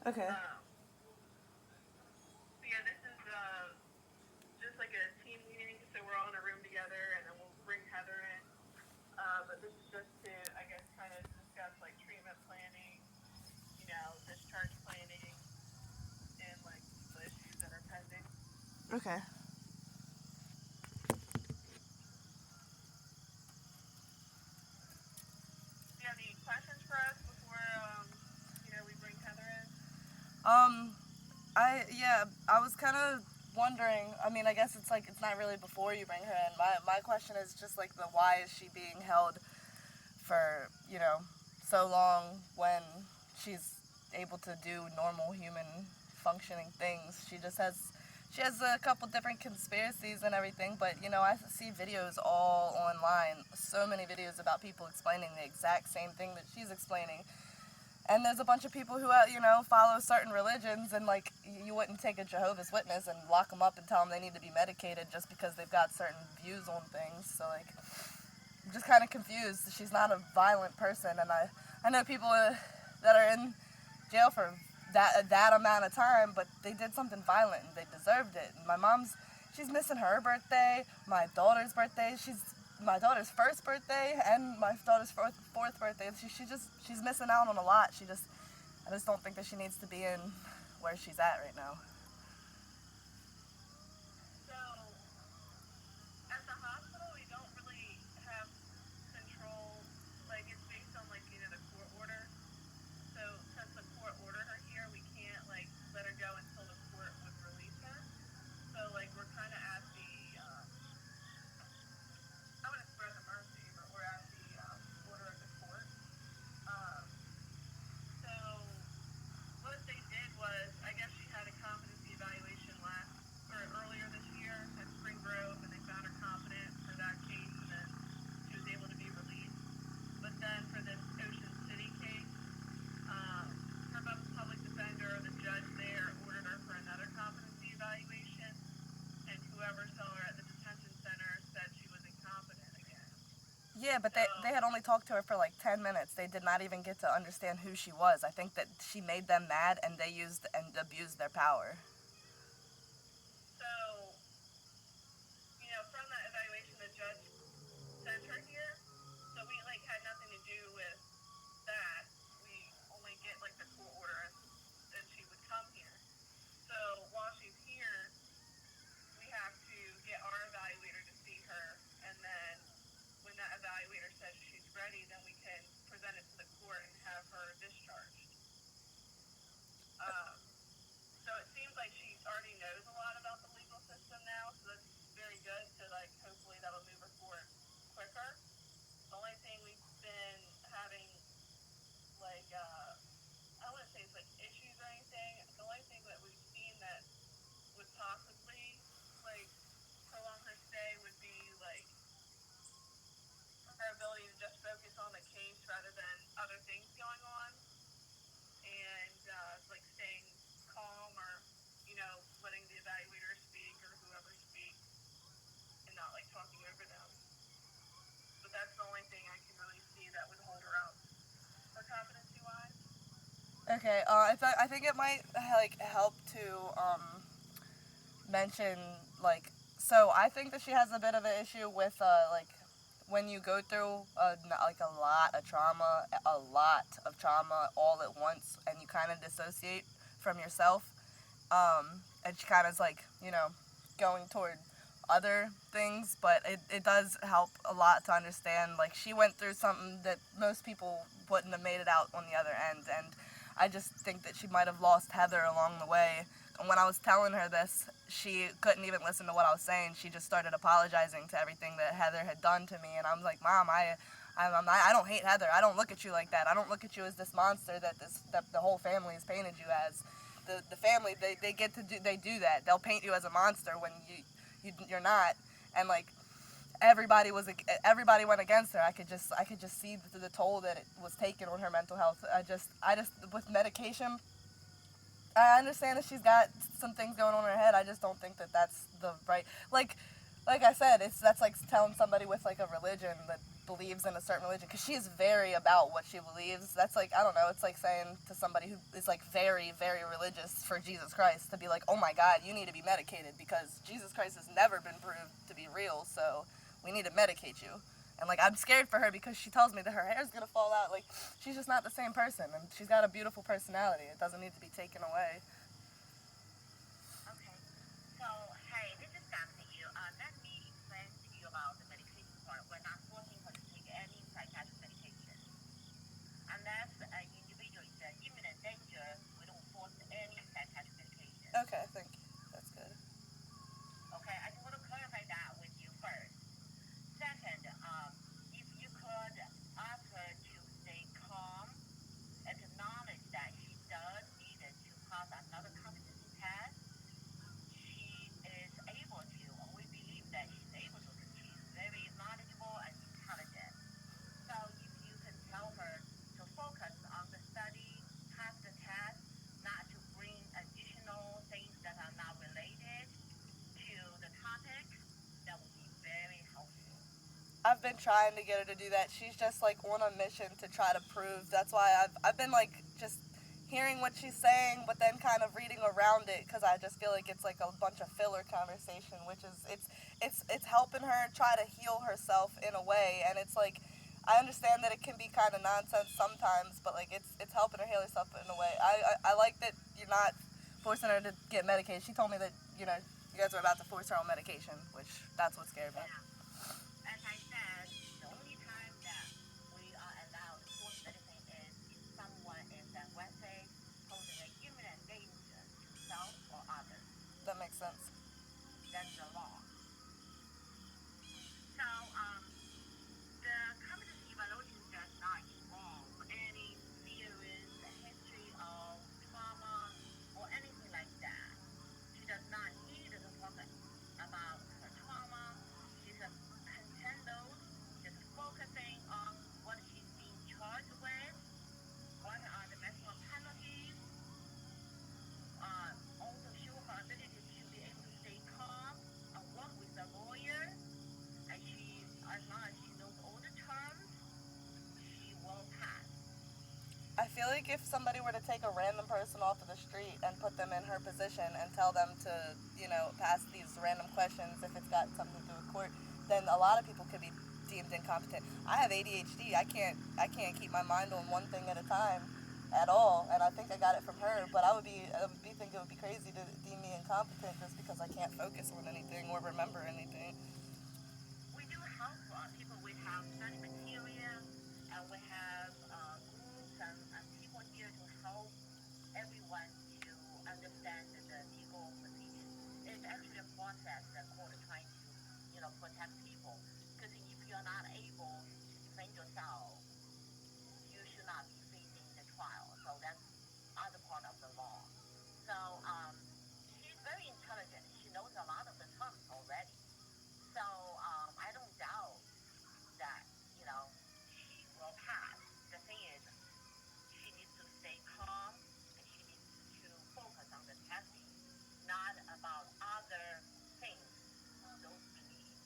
Okay. So yeah, this is just like a team meeting, so we're all in a room together, and then we'll bring Heather in. But this is just to, I guess, kind of discuss like treatment planning, discharge planning, and like legal issues that are pending. Okay. Do you have any questions for us before we bring Heather in? Um, I was kind of wondering. I mean, I guess it's like it's not really before you bring her in. My question is just like the why is she being held for so long when she's able to do normal human functioning things. She has a couple different conspiracies and everything, but I see videos all online, so many videos about people explaining the exact same thing that she's explaining. And there's a bunch of people who, follow certain religions, and like you wouldn't take a Jehovah's Witness and lock them up and tell them they need to be medicated just because they've got certain views on things. So like, I'm just kind of confused. She's not a violent person, and I know people that are in jail for that amount of time, but they did something violent and they deserved it. And she's missing her birthday, my daughter's birthday. She's my daughter's first birthday and my daughter's fourth birthday. She's missing out on a lot. I just don't think that she needs to be in where she's at right now. So at the hospital, we don't really have control. Like it's based on like the court order. So since the court ordered her here, we can't like let her go until the court would release her. So like we're kind of at the I wouldn't spread the mercy, but we're at the order of the court. Um, so what they did was, I guess she had a competency evaluation earlier this year at Spring Grove, and they found her competent for that case, and then she was able to be released. But then for this Ocean City case, her public defender, the judge there, ordered her for another competency evaluation, and whoever saw her at the detention center said she was incompetent again. Yeah, but they had only talked to her for like 10 minutes. They did not even get to understand who she was. I think that she made them mad and they used and abused their power. So, from that evaluation, the judge sent her here. So we like had nothing to do with that. We only get like the court order, and she would come here. So while she's here, we have to get our evaluator to see her, and then when that evaluator says she's ready, then we can present it to the court and have her discharged. So it seems like she already knows a lot about the legal system now, so that's very good to like hopefully that'll move her forward quicker. The only thing we've been having like I wouldn't say it's like issues or anything. The only thing that we've seen that would possibly like prolong her stay would be like her ability to just focus on the case rather than other things going on, and like staying calm or letting the evaluator speak or whoever speak and not like talking over them. But that's the only thing I can really see that would hold her up for competency wise. Okay, I think it might like help to mention like, so I think that she has a bit of an issue with like when you go through like a lot of trauma all at once, and you kind of dissociate from yourself, and she kind of is like going toward other things, but it does help a lot to understand like she went through something that most people wouldn't have made it out on the other end, and I just think that she might have lost Heather along the way. And when I was telling her this, she couldn't even listen to what I was saying. She just started apologizing to everything that Heather had done to me, and I was like, Mom, I don't hate Heather. I don't look at you like that. I don't look at you as this monster that the whole family has painted you as. The family, they do that. They'll paint you as a monster when you're not, and like everybody went against her. I could just see the toll that it was taking on her mental health. I just with medication, I understand that she's got some things going on in her head. I just don't think that that's the right, like I said, that's like telling somebody with like a religion that believes in a certain religion, because she is very about what she believes. That's like, I don't know, it's like saying to somebody who is like very, very religious for Jesus Christ to be like, oh my God, you need to be medicated because Jesus Christ has never been proved to be real, so we need to medicate you. And like, I'm scared for her because she tells me that her hair's gonna fall out. Like, she's just not the same person, and she's got a beautiful personality. It doesn't need to be taken away. Okay. So, hey, this is Sam to you. Let me explain to you about the medication part. We're not forcing her to take any psychiatric medication. Unless an individual is in imminent danger, we don't force any psychiatric medication. Okay, thank you. That's good. Okay, I just want to clarify that with you first. Second, if you could ask her to stay calm, acknowledge that she does need to pass another competency test. She is able to, or we believe that she's able to, because she's very knowledgeable and intelligent. So if you can tell her to focus on the study, pass the test, not to bring additional things that are not related to the topic, that would be very helpful. I've been trying to get her to do that. She's just like on a mission to try to prove. That's why I've been like just hearing what she's saying, but then kind of reading around it because I just feel like it's like a bunch of filler conversation, which is it's helping her try to heal herself in a way, and it's like I understand that it can be kind of nonsense sometimes, but like it's helping her heal herself in a way. I like that you're not forcing her to get medicated. She told me that you guys are about to force her on medication, which that's what scared me. Yeah. As I said, the only time that we are allowed to force medicine is if someone is at let's say posing an imminent danger to self or others. That makes sense. That's the law. So, the competency evaluation does not involve any serious history of trauma or anything like that. She does not need to talk about her trauma. She's content those, just focusing on what she's being charged with, what are the maximum penalties, also show her ability to be able to stay calm and work with the lawyer. And she, as long as she knows all the terms, she will pass. I feel like if somebody were to take a random person off of the street and put them in her position and tell them to, pass these random questions if it's got something to do with court, then a lot of people could be deemed incompetent. I have ADHD. I can't keep my mind on one thing at a time at all, and I think I got it from her, but I would think it would be crazy to deem me incompetent just because I can't focus on anything or remember anything. We do help people. We have study material, and we have groups and people here to help everyone to understand the legal procedures. It's actually a process that court is trying to, protect people. Because if you're not able to defend yourself, you should not be facing the trial. So that's other part of the law. So she's very intelligent. She knows a lot of the terms already. So I don't doubt that, she will pass. The thing is, she needs to stay calm and she needs to focus on the testing, not about other things, those beliefs.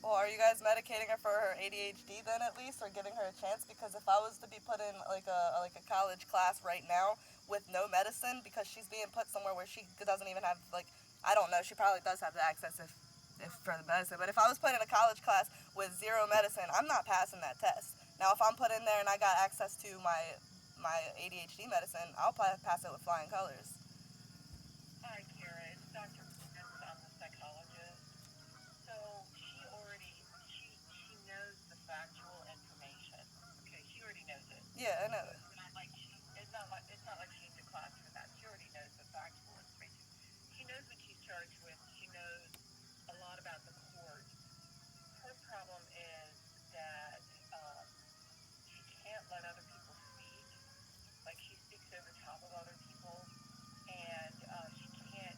Well, are you guys medicating her for her ADHD then at least, or giving her a chance? Because if I was to be put in like a college class right now with no medicine, because she's being put somewhere where she doesn't even have I don't know, she probably does have the access if for the medicine. But if I was put in a college class with zero medicine, I'm not passing that test. Now, if I'm put in there and I got access to my ADHD medicine, I'll pass it with flying colors. Hi, Kara. It's Dr. Prince. I'm the psychologist. So she knows the factual information. Okay, she already knows it. Yeah, I know. It's not like she needs a class for that. She already knows the factual information. She knows what she's charged with. She knows a lot about the court. Her problem is that she can't let other people speak. Like she speaks over top of other people, and she can't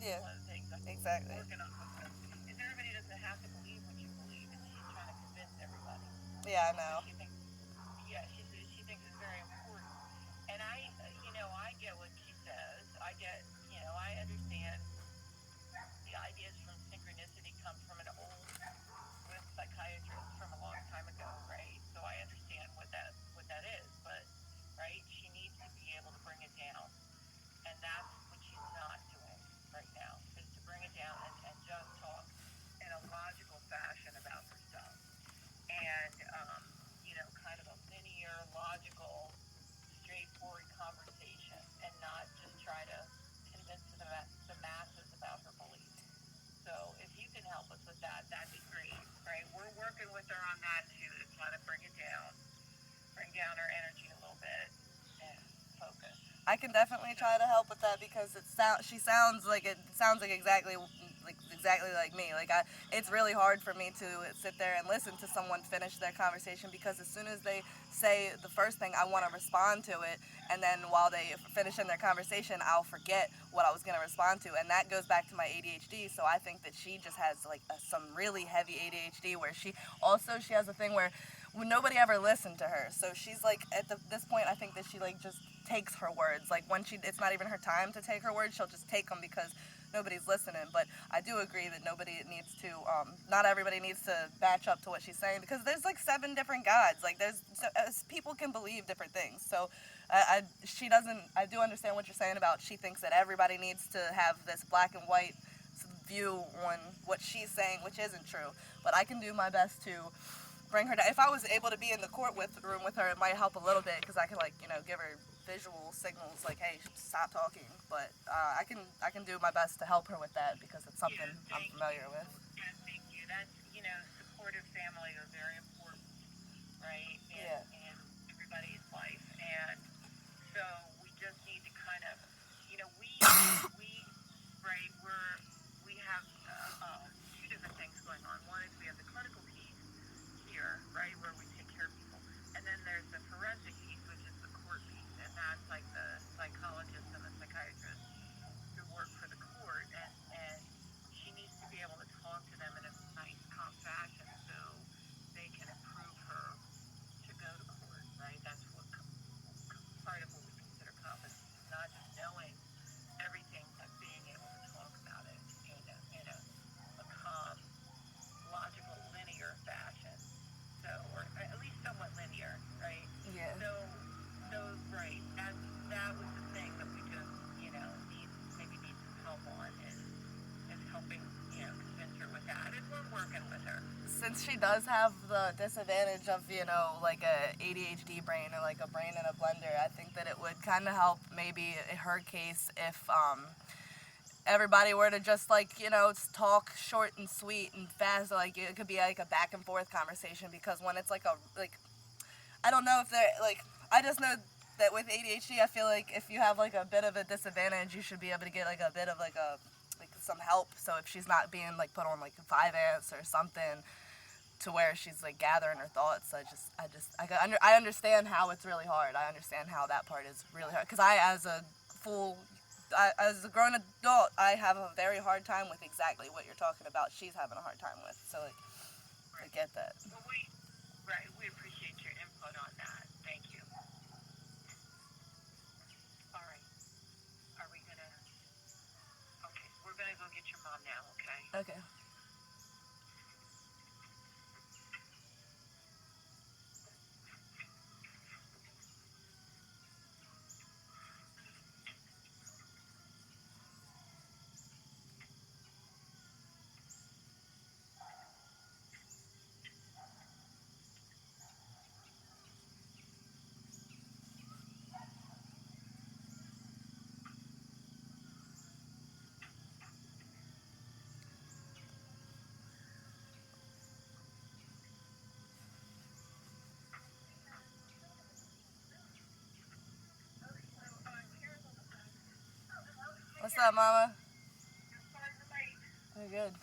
Yeah, one of the things I'm exactly. working on with her. Is everybody doesn't have to believe what you believe, and she's trying to convince everybody Yeah, I because know. she thinks, yeah, she thinks it's very important. And I get what she says. I understand the ideas from synchronicity come from an old Swiss psychiatrist from a long time ago, right? So I understand what that is, but right, she needs to be able to bring it down, and that's what she's not doing right now, is to bring it down and just talk in a logical fashion about her stuff, and kind of a linear, logical, straightforward conversation, and not just try to convince the masses about her beliefs. So if you can help us with that, that'd be great, right? We're working with her on that too, to try to bring down her energy a little bit and focus. I can definitely So, try to help with that because she sounds like exactly like me. It's really hard for me to sit there and listen to someone finish their conversation because as soon as they say the first thing, I want to respond to it, and then while they finish in their conversation, I'll forget what I was going to respond to, and that goes back to my ADHD. So I think that she just has some really heavy ADHD where she has a thing where nobody ever listened to her. So she's like this point, I think that she just takes her words. Like when it's not even her time to take her words, she'll just take them because nobody's listening. But I do agree that not everybody needs to match up to what she's saying because there's 7 different gods. People can believe different things. So she doesn't. I do understand what you're saying about she thinks that everybody needs to have this black and white view on what she's saying, which isn't true. But I can do my best to bring her down. If I was able to be in the room with her, it might help a little bit because I could give her visual signals like, hey, stop talking. But I can do my best to help her with that because it's something yeah, I'm familiar with. yeah, thank you. That's supportive family are very important, right? Yeah. In everybody's life, and so we just need to kind of, we right, we have two different things going on. One is we have the clinical piece here, right, where we take care of people, and then there's the forensic piece, which is the court piece, and that's like the psychologist and the psychiatrist who work for the court, and she needs to be able to talk to them in a nice, calm fashion so they can approve her to go to court, right? That's what part of what we consider competency is not just knowing everything, but being able to talk about it in a calm, logical, linear fashion. So, or at least somewhat linear, right? Yeah. So right. That was the thing that we just, need some help on is helping, convince her with that, and we're working with her. Since she does have the disadvantage of a ADHD brain or a brain in a blender, I think that it would kind of help maybe in her case if everybody were to just talk short and sweet and fast. It could be a back and forth conversation because when it's I don't know if they're I just know that with ADHD I feel like if you have a bit of a disadvantage you should be able to get a bit of some help. So if she's not being put on 5 ants or something to where she's gathering her thoughts, I understand how it's really hard. I understand how that part is really hard because as a grown adult, I have a very hard time with exactly what you're talking about. She's having a hard time with, so I get that. Well, we appreciate your input on that. Thank you. All right. Are we gonna? Okay, we're gonna go get your mom now. Okay. Okay. What's up, Mama? You're good.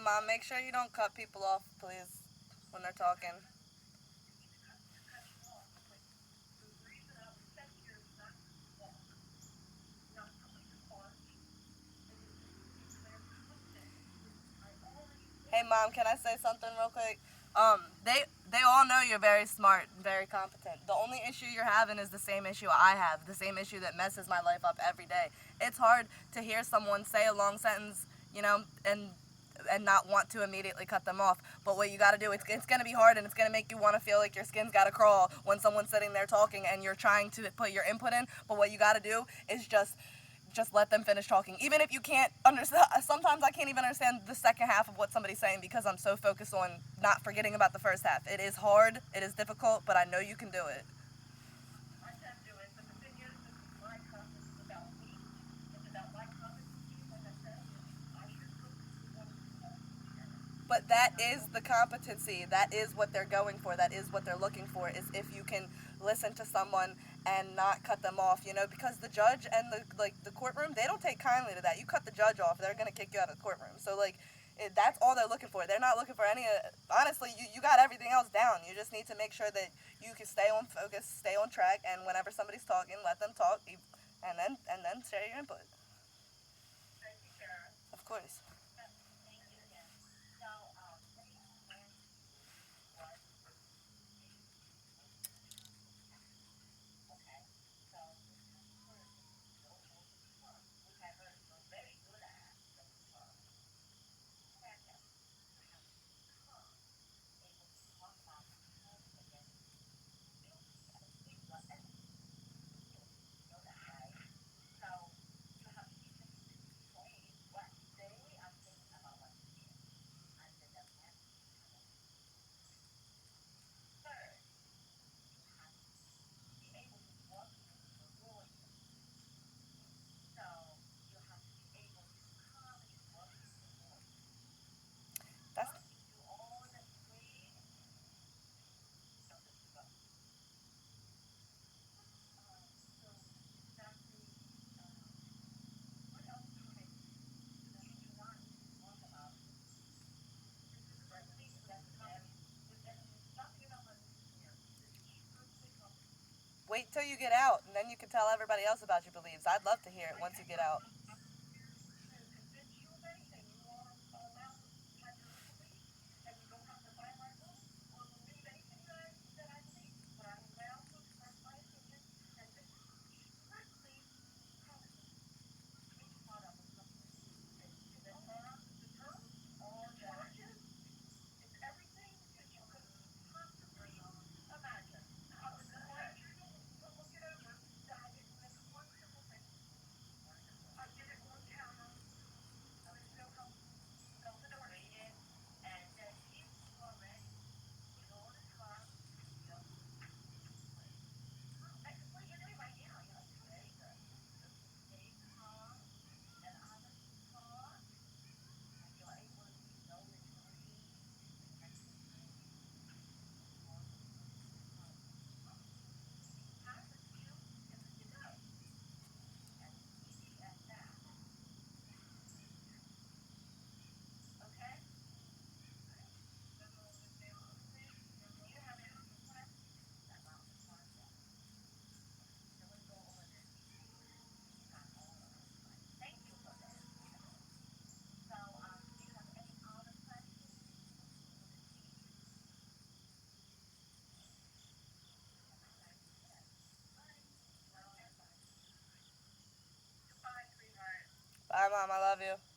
Mom, make sure you don't cut people off, please, when they're talking. Hey, Mom, can I say something real quick? They all know you're very smart and very competent. The only issue you're having is the same issue I have, the same issue that messes my life up every day. It's hard to hear someone say a long sentence, and not want to immediately cut them off. But what you got to do, it's going to be hard, and it's going to make you want to feel like your skin's got to crawl when someone's sitting there talking and you're trying to put your input in. But what you got to do is just let them finish talking. Even if you can't understand, sometimes I can't even understand the second half of what somebody's saying because I'm so focused on not forgetting about the first half. It is hard, it is difficult, but I know you can do it. I can do it, but the thing is, this is my conference. It's about me. It's about my competency. Like I said, I should put one together. But that is the competency. That is what they're going for. That is what they're looking for, is if you can listen to someone and not cut them off, because the judge and the courtroom, they don't take kindly to that. You cut the judge off, they're going to kick you out of the courtroom. So that's all they're looking for. They're not looking for any, honestly, you got everything else down. You just need to make sure that you can stay on focus, stay on track, and whenever somebody's talking, let them talk, and then share your input. Thank you, Karen. Of course. That's Wait till you get out, and then you can tell everybody else about your beliefs. I'd love to hear it once you get out. Bye, Mom. I love you.